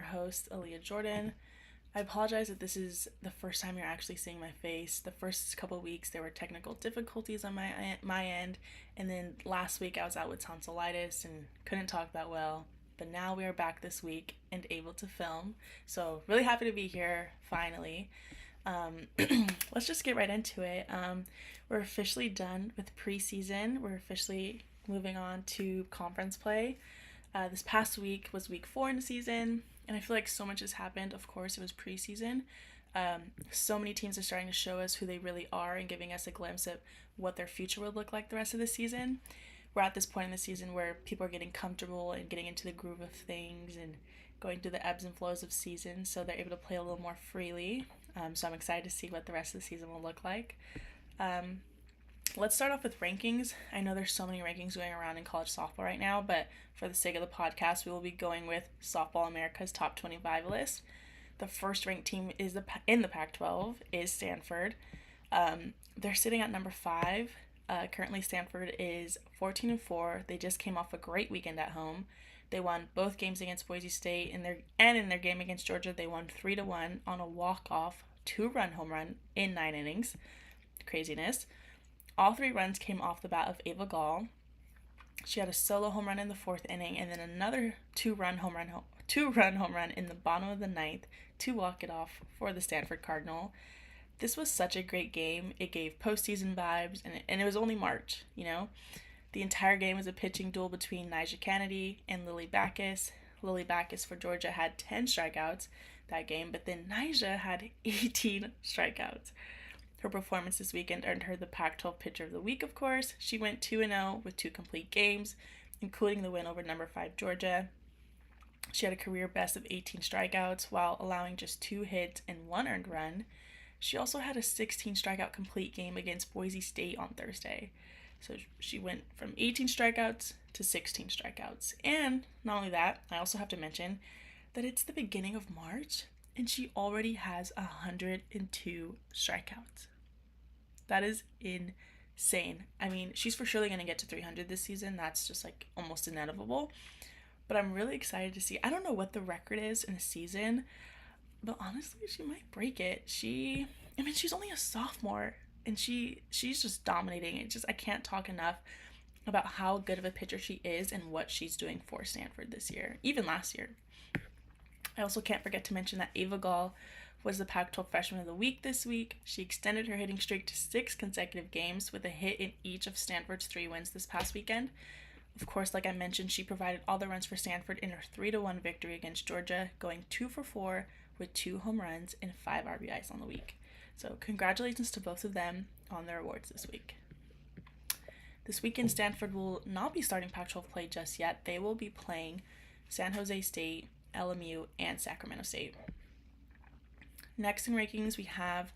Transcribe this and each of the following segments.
Host, Aaliyah Jordan. I apologize if this is the first time you're actually seeing my face. The first couple of weeks there were technical difficulties on my end, and then last week I was out with tonsillitis and couldn't talk that well. But now we are back this week and able to film. So really happy to be here finally. Um, let's just get right into it. We're officially done with preseason. We're officially moving on to conference play. This past week was week 4 in the season, and I feel like so much has happened. Of course, it was preseason. So many teams are starting to show us who they really are and giving us a glimpse at what their future will look like the rest of the season. We're at this point in the season where people are getting comfortable and getting into the groove of things and going through the ebbs and flows of season, so they're able to play a little more freely. So I'm excited to see what the rest of the season will look like. Um, let's start off with rankings. I know there's so many rankings going around in college softball right now, but for the sake of the podcast, we will be going with Softball America's Top 25 list. The first ranked team is in the Pac-12 is Stanford. They're sitting at number 5. Currently, Stanford is 14-4. They just came off a great weekend at home. They won both games against Boise State, in their game against Georgia, they won 3-1 on a walk-off 2-run home run in 9 innings. Craziness. All 3 runs came off the bat of Ava Gall. She had a solo home run in the 4th inning, and then another 2-run home run in the bottom of the 9th to walk it off for the Stanford Cardinal. This was such a great game. It gave postseason vibes, and it was only March, you know? The entire game was a pitching duel between Nyjah Kennedy and Lily Backus. Lily Backus for Georgia had 10 strikeouts that game, but then Nyjah had 18 strikeouts. Her performance this weekend earned her the Pac-12 Pitcher of the Week, of course. She went 2-0 with 2 complete games, including the win over number 5 Georgia. She had a career best of 18 strikeouts while allowing just 2 hits and 1 earned run. She also had a 16 strikeout complete game against Boise State on Thursday. So she went from 18 strikeouts to 16 strikeouts. And not only that, I also have to mention that it's the beginning of March and she already has 102 strikeouts. That is insane. I mean, she's for surely going to get to 300 this season. That's just like almost inevitable. But I'm really excited to see. I don't know what the record is in a season, but honestly, she might break it. She's only a sophomore, and she's just dominating. I can't talk enough about how good of a pitcher she is and what she's doing for Stanford this year, even last year. I also can't forget to mention that Ava Gall was the Pac-12 Freshman of the Week this week. She extended her hitting streak to 6 consecutive games with a hit in each of Stanford's 3 wins this past weekend. Of course, like I mentioned, she provided all the runs for Stanford in her 3-1 victory against Georgia, going 2-for-4 with 2 home runs and 5 RBIs on the week. So congratulations to both of them on their awards this week. This weekend, Stanford will not be starting Pac-12 play just yet. They will be playing San Jose State, LMU, and Sacramento State. Next in rankings, we have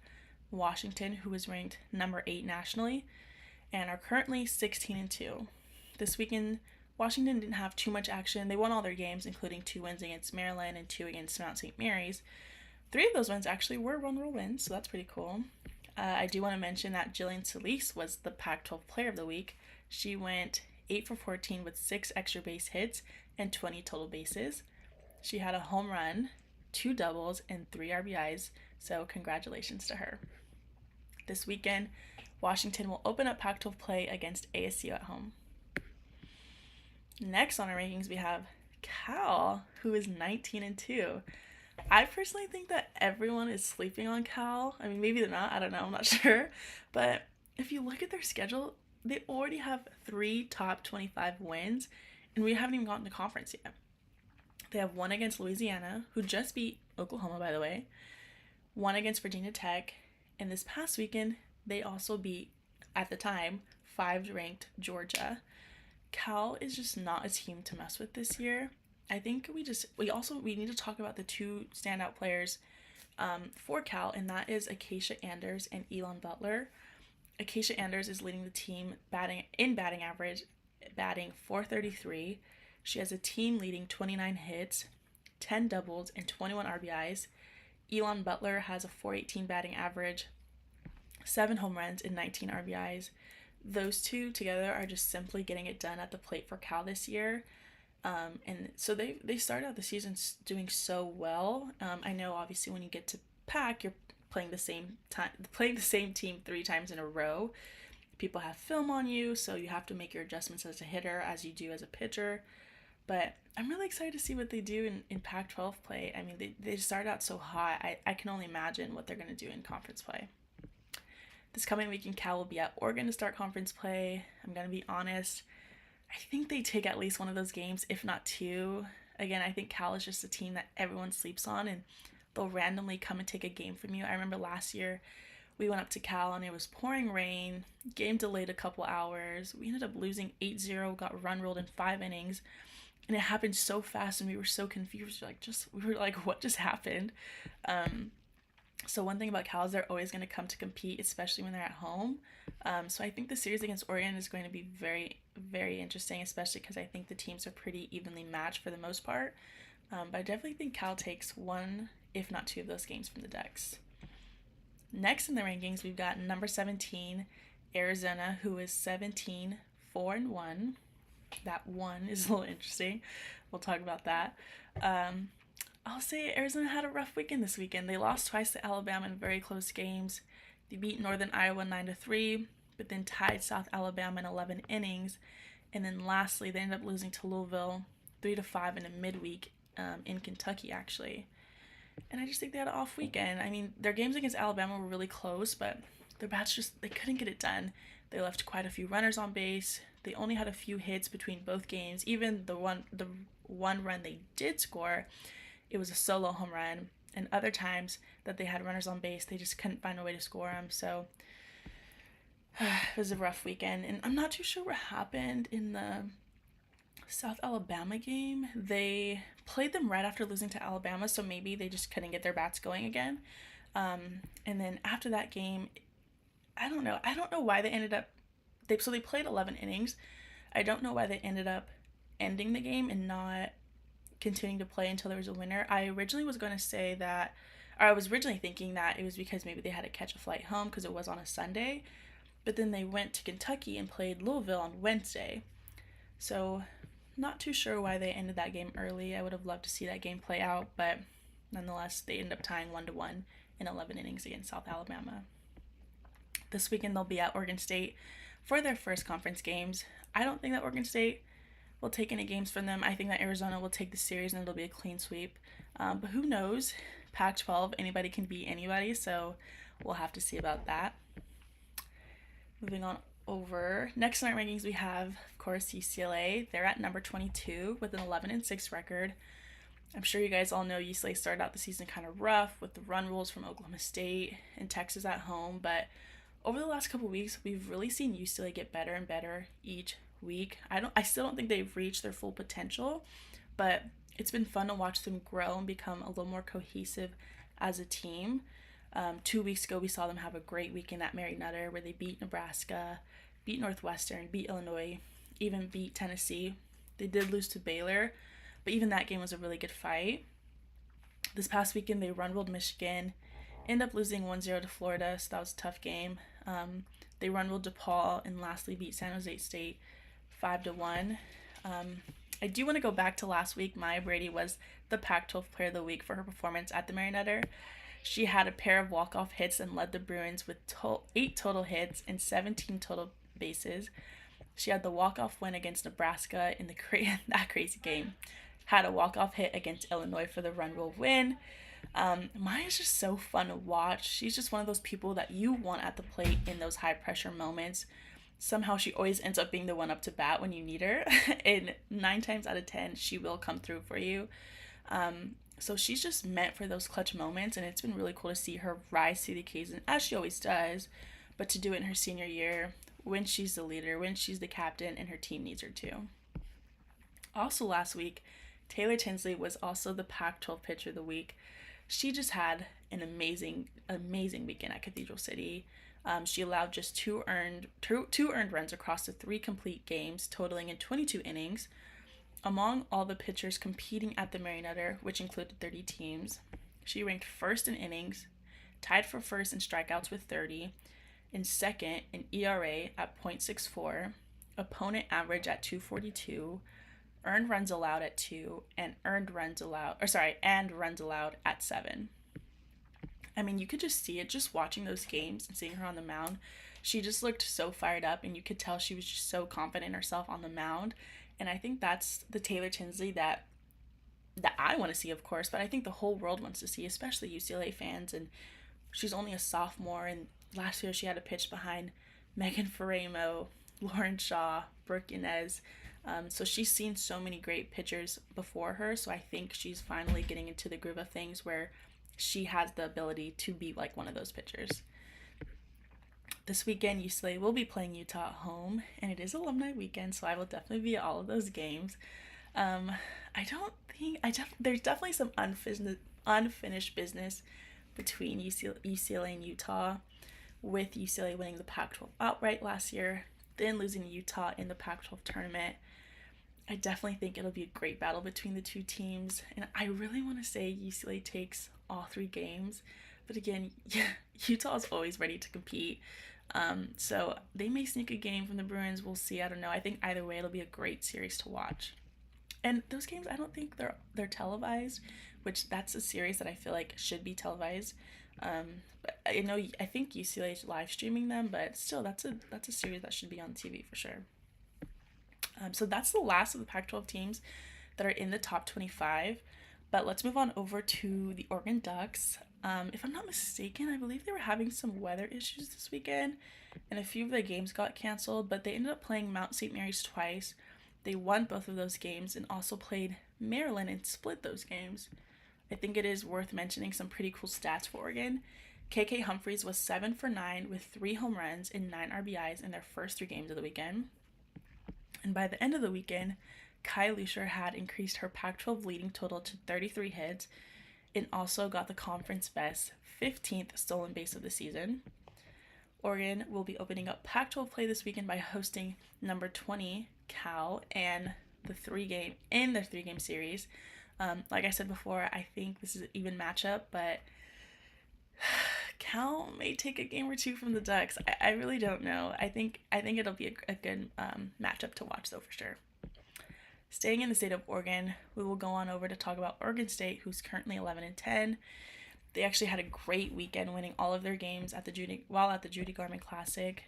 Washington, who is ranked number 8 nationally and are currently 16-2. This weekend, Washington didn't have too much action. They won all their games, including 2 wins against Maryland and 2 against Mount St. Mary's. 3 of those wins actually were run-rule wins, so that's pretty cool. I do want to mention that Jillian Solis was the Pac-12 Player of the Week. She went 8-for-14 with 6 extra base hits and 20 total bases. She had a home run, 2 doubles, and 3 RBIs, so congratulations to her. This weekend, Washington will open up Pac-12 play against ASU at home. Next on our rankings, we have Cal, who is 19-2. I personally think that everyone is sleeping on Cal. I mean, maybe they're not. I don't know. I'm not sure. But if you look at their schedule, they already have 3 top 25 wins, and we haven't even gotten to conference yet. They have 1 against Louisiana, who just beat Oklahoma, by the way, 1 against Virginia Tech, and this past weekend, they also beat, at the time, 5th-ranked Georgia. Cal is just not a team to mess with this year. I think we need to talk about the 2 standout players for Cal, and that is Acacia Anders and Elon Butler. Acacia Anders is leading the team batting average, batting .433. She has a team-leading 29 hits, 10 doubles, and 21 RBIs. Elon Butler has a .418 batting average, 7 home runs, and 19 RBIs. Those 2 together are just simply getting it done at the plate for Cal this year. And so they started out the season doing so well. I know obviously when you get to pack, you're playing the same team 3 times in a row. People have film on you, so you have to make your adjustments as a hitter as you do as a pitcher. But I'm really excited to see what they do in Pac-12 play. I mean, they started out so hot. I can only imagine what they're going to do in conference play. This coming weekend, Cal will be at Oregon to start conference play. I'm going to be honest. I think they take at least one of those games, if not two. Again, I think Cal is just a team that everyone sleeps on, and they'll randomly come and take a game from you. I remember last year we went up to Cal and it was pouring rain, game delayed a couple hours. We ended up losing 8-0, got run ruled in 5 innings. And it happened so fast and we were so confused. We were like, what just happened? So one thing about Cal is they're always going to come to compete, especially when they're at home. So I think the series against Oregon is going to be very, very interesting, especially because I think the teams are pretty evenly matched for the most part. But I definitely think Cal takes one, if not two, of those games from the Ducks. Next in the rankings, we've got number 17, Arizona, who is 17-4-1. That one is a little interesting. We'll talk about that. I'll say Arizona had a rough weekend this weekend. They lost twice to Alabama in very close games. They beat Northern Iowa 9-3, but then tied South Alabama in 11 innings. And then lastly, they ended up losing to Louisville 3-5 in a midweek in Kentucky, actually. And I just think they had an off weekend. I mean, their games against Alabama were really close, but their bats they couldn't get it done. They left quite a few runners on base. They only had a few hits between both games. Even the one run they did score, it was a solo home run. And other times that they had runners on base, they just couldn't find a way to score them. So it was a rough weekend. And I'm not too sure what happened in the South Alabama game. They played them right after losing to Alabama, so maybe they just couldn't get their bats going again. And then after that game, I don't know why they ended up. They played 11 innings. I don't know why they ended up ending the game and not continuing to play until there was a winner. I was originally thinking that it was because maybe they had to catch a flight home because it was on a Sunday. But then they went to Kentucky and played Louisville on Wednesday. So not too sure why they ended that game early. I would have loved to see that game play out, but nonetheless, they ended up tying 1-1 in 11 innings against South Alabama. This weekend, they'll be at Oregon State for their first conference games. I don't think that Oregon State will take any games from them. I think that Arizona will take the series and it'll be a clean sweep. But who knows? Pac-12, anybody can beat anybody, so we'll have to see about that. Moving on over. Next in our rankings, we have, of course, UCLA. They're at number 22 with an 11-6 record. I'm sure you guys all know UCLA started out the season kind of rough with the run rules from Oklahoma State and Texas at home, but over the last couple weeks, we've really seen UCLA get better and better each week. I still don't think they've reached their full potential, but it's been fun to watch them grow and become a little more cohesive as a team. 2 weeks ago, we saw them have a great weekend at Mary Nutter where they beat Nebraska, beat Northwestern, beat Illinois, even beat Tennessee. They did lose to Baylor, but even that game was a really good fight. This past weekend, they run-ruled Michigan, ended up losing 1-0 to Florida, so that was a tough game. They run-ruled DePaul and lastly beat San Jose State 5-1. I do want to go back to last week. Maya Brady was the Pac-12 Player of the Week for her performance at the Mary Nutter. She had a pair of walk-off hits and led the Bruins with 8 total hits and 17 total bases. She had the walk-off win against Nebraska in that crazy game. Had a walk-off hit against Illinois for the run rule win. Maya's just so fun to watch. She's just one of those people that you want at the plate in those high-pressure moments. Somehow she always ends up being the one up to bat when you need her. And 9 times out of 10, she will come through for you. So she's just meant for those clutch moments, and it's been really cool to see her rise to the occasion, as she always does, but to do it in her senior year, when she's the leader, when she's the captain, and her team needs her to. Also last week, Taylor Tinsley was also the Pac-12 Pitcher of the Week. She just had an amazing weekend at Cathedral City. She allowed just two earned runs across the 3 complete games, totaling in 22 innings. Among all the pitchers competing at the Mary Nutter, which included 30 teams, she ranked first in innings, tied for first in strikeouts with 30, and second in ERA at .64, opponent average at .242, earned runs allowed at 2, and runs allowed at 7. I mean, you could just see it just watching those games and seeing her on the mound. She just looked so fired up, and you could tell she was just so confident in herself on the mound. And I think that's the Taylor Tinsley that I want to see, of course, but I think the whole world wants to see, especially UCLA fans. And she's only a sophomore, and last year she had to pitch behind Megan Faremo, Lauren Shaw, Brooke Inez. So she's seen so many great pitchers before her, so I think she's finally getting into the groove of things where she has the ability to be like one of those pitchers. This weekend, UCLA will be playing Utah at home, and it is alumni weekend, so I will definitely be at all of those games. Um, I don't think there's definitely some unfinished business between UCLA and Utah, with UCLA winning the Pac-12 outright last year, then losing to Utah in the Pac-12 tournament. I definitely think it'll be a great battle between the two teams, and I really want to say UCLA takes all 3 games, but again, Utah is always ready to compete. So they may sneak a game from the Bruins. We'll see. I don't know. I think either way, it'll be a great series to watch. And those games, I don't think they're televised, which that's a series that I feel like should be televised. But I think UCLA is live streaming them, but still, that's a series that should be on TV for sure. So that's the last of the Pac-12 teams that are in the top 25. But let's move on over to the Oregon Ducks. If I'm not mistaken, I believe they were having some weather issues this weekend, and a few of their games got canceled, but they ended up playing Mount St. Mary's twice. They won both of those games and also played Maryland and split those games. I think it is worth mentioning some pretty cool stats for Oregon. KK Humphreys was 7 for 9 with 3 home runs and 9 RBIs in their first 3 games of the weekend. And by the end of the weekend, Kai Lucier had increased her Pac-12 leading total to 33 hits and also got the conference best 15th stolen base of the season. Oregon will be opening up Pac-12 play this weekend by hosting number 20 Cal and their 3-game series. Like I said before, I think this is an even matchup, but Cal may take a game or 2 from the Ducks. I really don't know. I think it'll be a good matchup to watch, though, for sure. Staying in the state of Oregon, we will go on over to talk about Oregon State, who's currently 11-10. They actually had a great weekend, winning all of their games at the Judy Garment Classic.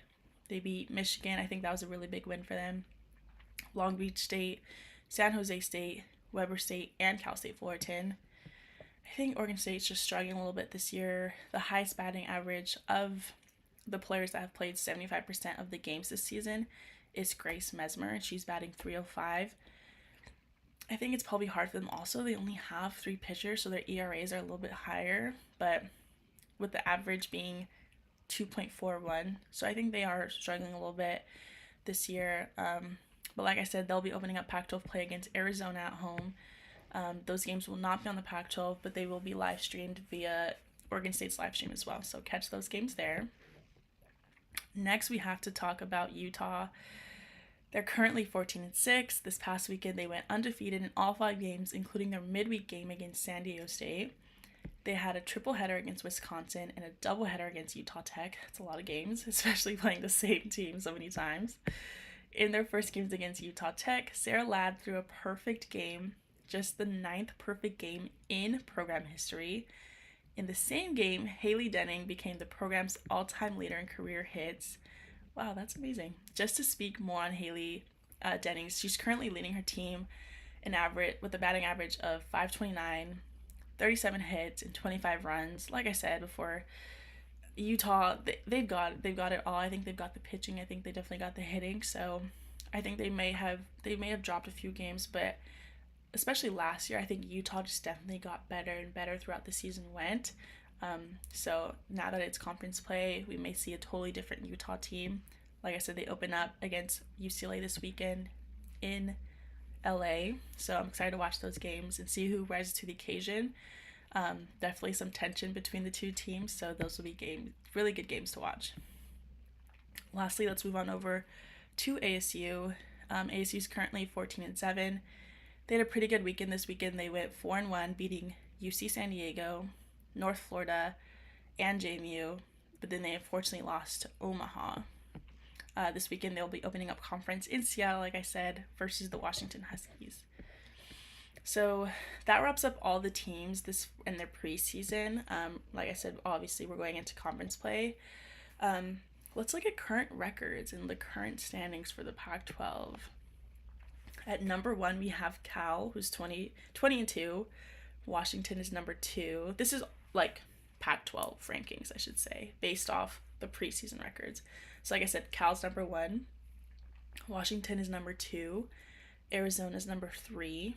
They beat Michigan. I think that was a really big win for them. Long Beach State, San Jose State, Weber State, and Cal State Fullerton. I think Oregon State's just struggling a little bit this year. The highest batting average of the players that have played 75% of the games this season is Grace Mesmer, and she's batting .305. I think it's probably hard for them also. They only have 3 pitchers, so their ERAs are a little bit higher, but with the average being 2.41. So I think they are struggling a little bit this year. But like I said, they'll be opening up Pac-12 play against Arizona at home. Those games will not be on the Pac-12, but they will be live streamed via Oregon State's live stream as well. So catch those games there. Next, we have to talk about Utah. They're currently 14-6. This past weekend, they went undefeated in all 5 games, including their midweek game against San Diego State. They had a triple header against Wisconsin and a double header against Utah Tech. That's a lot of games, especially playing the same team so many times. In their first games against Utah Tech, Sarah Ladd threw a perfect game, just the 9th perfect game in program history. In the same game, Haley Denning became the program's all-time leader in career hits. Wow, that's amazing. Just to speak more on Haley Denning, she's currently leading her team with a batting average of .529, 37 hits, and 25 runs. Like I said before, Utah, they've got it all. I think they've got the pitching. I think they definitely got the hitting. So I think they may have dropped a few games, but especially last year, I think Utah just definitely got better and better throughout the season went. So now that it's conference play, we may see a totally different Utah team. Like I said, they open up against UCLA this weekend in LA. So I'm excited to watch those games and see who rises to the occasion. Definitely some tension between the two teams, so those will be really good games to watch. Lastly, let's move on over to ASU. ASU is currently 14-7. They had a pretty good weekend this weekend. They went 4-1, beating UC San Diego, North Florida, and JMU, but then they unfortunately lost to Omaha. This weekend they'll be opening up conference in Seattle, like I said, versus the Washington Huskies. So that wraps up all the teams this in their preseason. Like I said, obviously we're going into conference play. Um, let's look at current records and the current standings for the Pac-12. At number 1, we have Cal, who's 20-2. Washington is number 2. This is like Pac-12 rankings, I should say, based off the preseason records. So like I said, Cal's number 1. Washington is number 2. Arizona's number 3.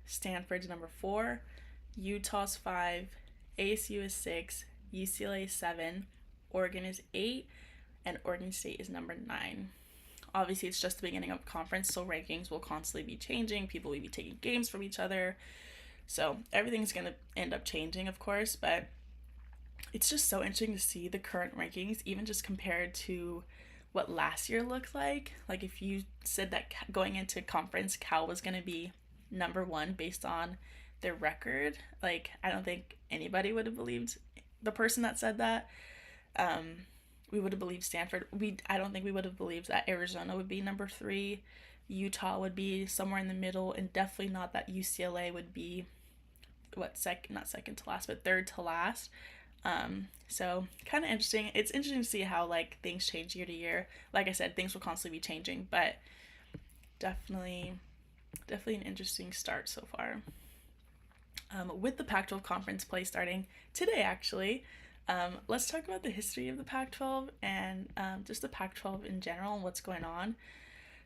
Stanford's number 4. Utah's 5. ASU is 6. UCLA is 7. Oregon is 8. And Oregon State is number 9. Obviously, it's just the beginning of conference, so rankings will constantly be changing. People will be taking games from each other. So everything's going to end up changing, of course, but it's just so interesting to see the current rankings, even just compared to what last year looked like. Like if you said that going into conference, Cal was going to be number 1 based on their record, like I don't think anybody would have believed the person that said that. We would have believed Stanford. I don't think we would have believed that Arizona would be number 3. Utah would be somewhere in the middle, and definitely not that UCLA would be not second to last, but third to last. So kind of interesting. It's interesting to see how like things change year to year. Like I said, things will constantly be changing, but definitely an interesting start so far. With the Pac-12 conference play starting today, actually. Let's talk about the history of the Pac-12 and just the Pac-12 in general and what's going on.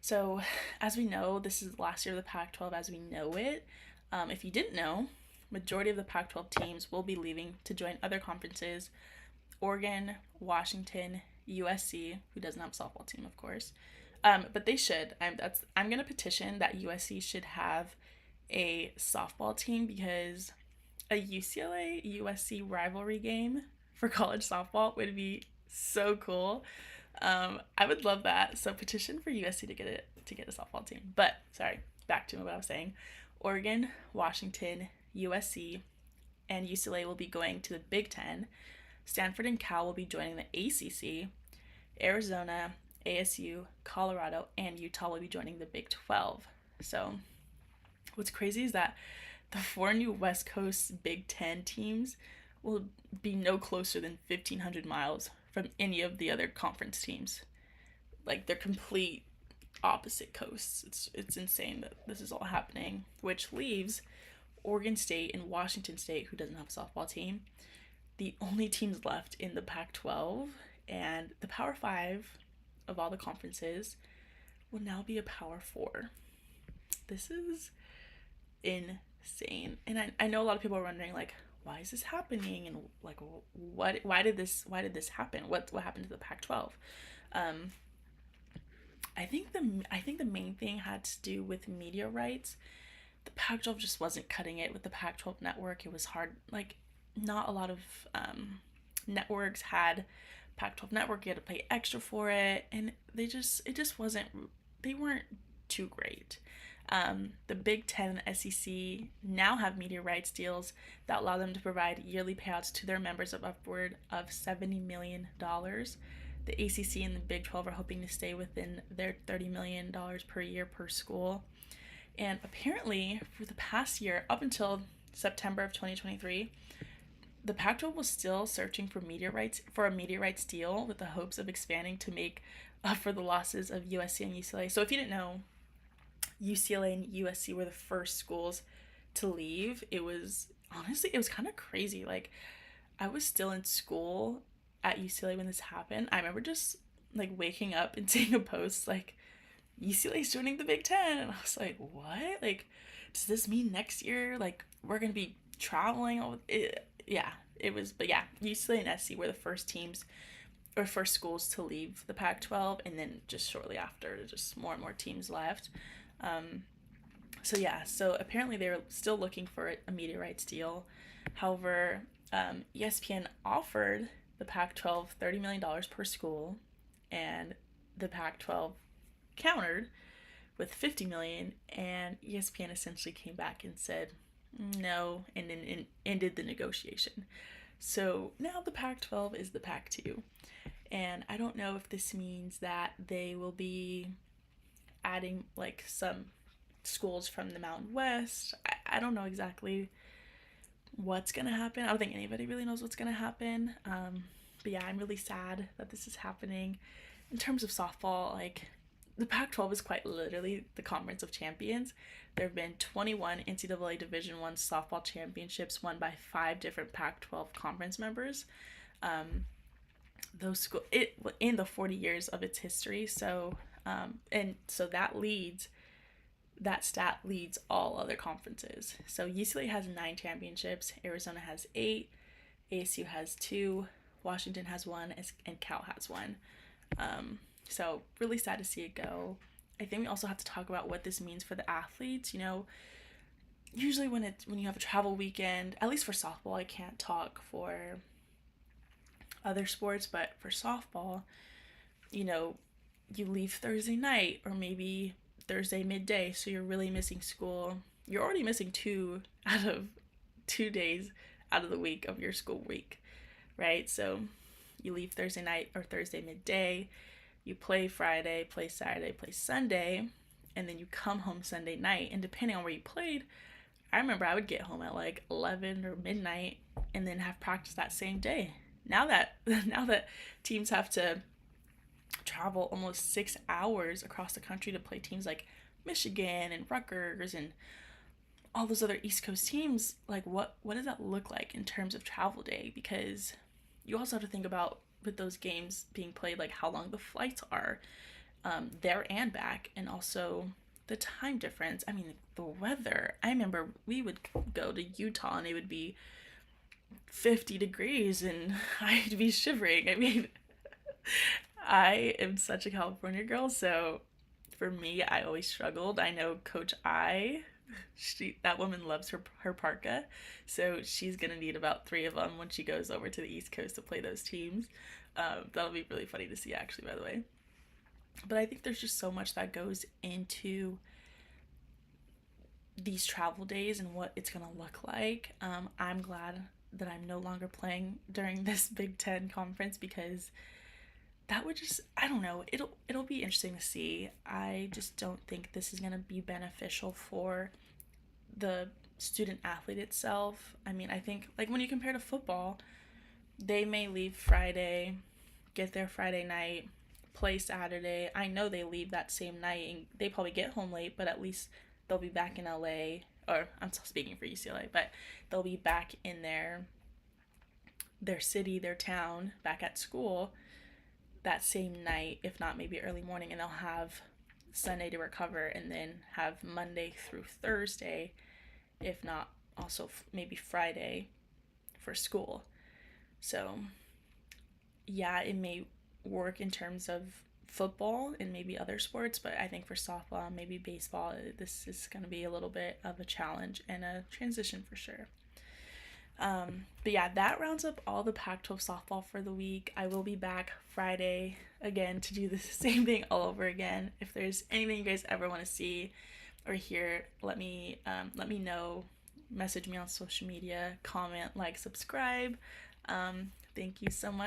So, as we know, this is the last year of the Pac-12 as we know it. If you didn't know, majority of the Pac-12 teams will be leaving to join other conferences. Oregon, Washington, USC, who doesn't have a softball team, of course. But they should. I'm going to petition that USC should have a softball team because a UCLA-USC rivalry game for college softball would be so cool. I would love that. So petition for USC to get a softball team. But sorry, back to what I was saying. Oregon, Washington, USC, and UCLA will be going to the Big Ten. Stanford and Cal will be joining the ACC. Arizona, ASU, Colorado, and Utah will be joining the Big 12. So what's crazy is that the 4 new West Coast Big Ten teams will be no closer than 1,500 miles from any of the other conference teams. Like, they're complete opposite coasts. It's insane that this is all happening, which leaves Oregon State and Washington State, who doesn't have a softball team, the only teams left in the Pac-12, and the Power 5 of all the conferences will now be a Power 4. This is insane. And I know a lot of people are wondering, like, why is this happening? And like, why did this happen? What happened to the Pac-12? I think the main thing had to do with media rights. The Pac-12 just wasn't cutting it with the Pac-12 network. It was hard. Like, not a lot of networks had Pac-12 network. You had to pay extra for it, and they weren't too great. The Big Ten and SEC now have media rights deals that allow them to provide yearly payouts to their members of upward of $70 million. The ACC and the Big 12 are hoping to stay within their $30 million per year per school. And apparently, for the past year, up until September of 2023, the Pac-12 was still searching for a media rights deal with the hopes of expanding to make up for the losses of USC and UCLA. So if you didn't know, UCLA and USC were the first schools to leave. It was kind of crazy. Like, I was still in school at UCLA when this happened. I remember just like waking up and seeing a post like UCLA's joining the Big Ten, and I was like, what? Like, does this mean next year like we're gonna be traveling? But UCLA and SC were the first schools to leave the Pac-12, and then just shortly after, just more and more teams left. So apparently they were still looking for a media rights deal. However, ESPN offered the Pac-12 $30 million per school, and the Pac-12 countered with $50 million, and ESPN essentially came back and said no, and then ended the negotiation. So now the Pac-12 is the Pac-2. And I don't know if this means that they will be adding like some schools from the Mountain West. I don't know exactly what's gonna happen. I don't think anybody really knows what's gonna happen. But yeah, I'm really sad that this is happening. In terms of softball, like the Pac 12 is quite literally the conference of champions. There have been 21 NCAA Division I softball championships won by 5 different Pac 12 conference members. Um, those school it in the 40 years of its history. So and so that stat leads all other conferences. So UCLA has 9 championships, Arizona has 8, ASU has 2, Washington has 1, and Cal has 1. So really sad to see it go. I think we also have to talk about what this means for the athletes. Usually when you have a travel weekend, at least for softball, I can't talk for other sports, but for softball, you know, you leave Thursday night or maybe Thursday midday, so you're really missing school. You're already missing 2 days out of the week of your school week, right? So you leave Thursday night or Thursday midday, you play Friday, play Saturday, play Sunday, and then you come home Sunday night. And depending on where you played, I remember I would get home at like 11 or midnight and then have practice that same day. Now that teams have to travel almost 6 hours across the country to play teams like Michigan and Rutgers and all those other East Coast teams, like what does that look like in terms of travel day? Because you also have to think about, with those games being played, like how long the flights are there and back, and also the time difference. I mean, the weather. I remember we would go to Utah and it would be 50 degrees and I'd be shivering. I mean, I am such a California girl, so for me, I always struggled. I know Coach that woman loves her parka, so she's gonna need about 3 of them when she goes over to the East Coast to play those teams. That'll be really funny to see, actually, by the way. But I think there's just so much that goes into these travel days and what it's gonna look like. I'm glad that I'm no longer playing during this Big Ten conference, because that would just, I don't know, it'll be interesting to see. I just don't think this is going to be beneficial for the student athlete itself. I mean, I think like when you compare to football, they may leave Friday, get there Friday night, play Saturday. I know they leave that same night and they probably get home late, but at least they'll be back in LA, or I'm still speaking for UCLA, but they'll be back in their city, their town, back at school that same night, if not maybe early morning, and they'll have Sunday to recover and then have Monday through Thursday, if not also maybe Friday for school. So yeah, it may work in terms of football and maybe other sports, but I think for softball, maybe baseball, this is going to be a little bit of a challenge and a transition for sure. But yeah, that rounds up all the Pac-12 softball for the week. I will be back Friday again to do the same thing all over again. If there's anything you guys ever want to see or hear, let me know. Message me on social media, comment, like, subscribe. Thank you so much.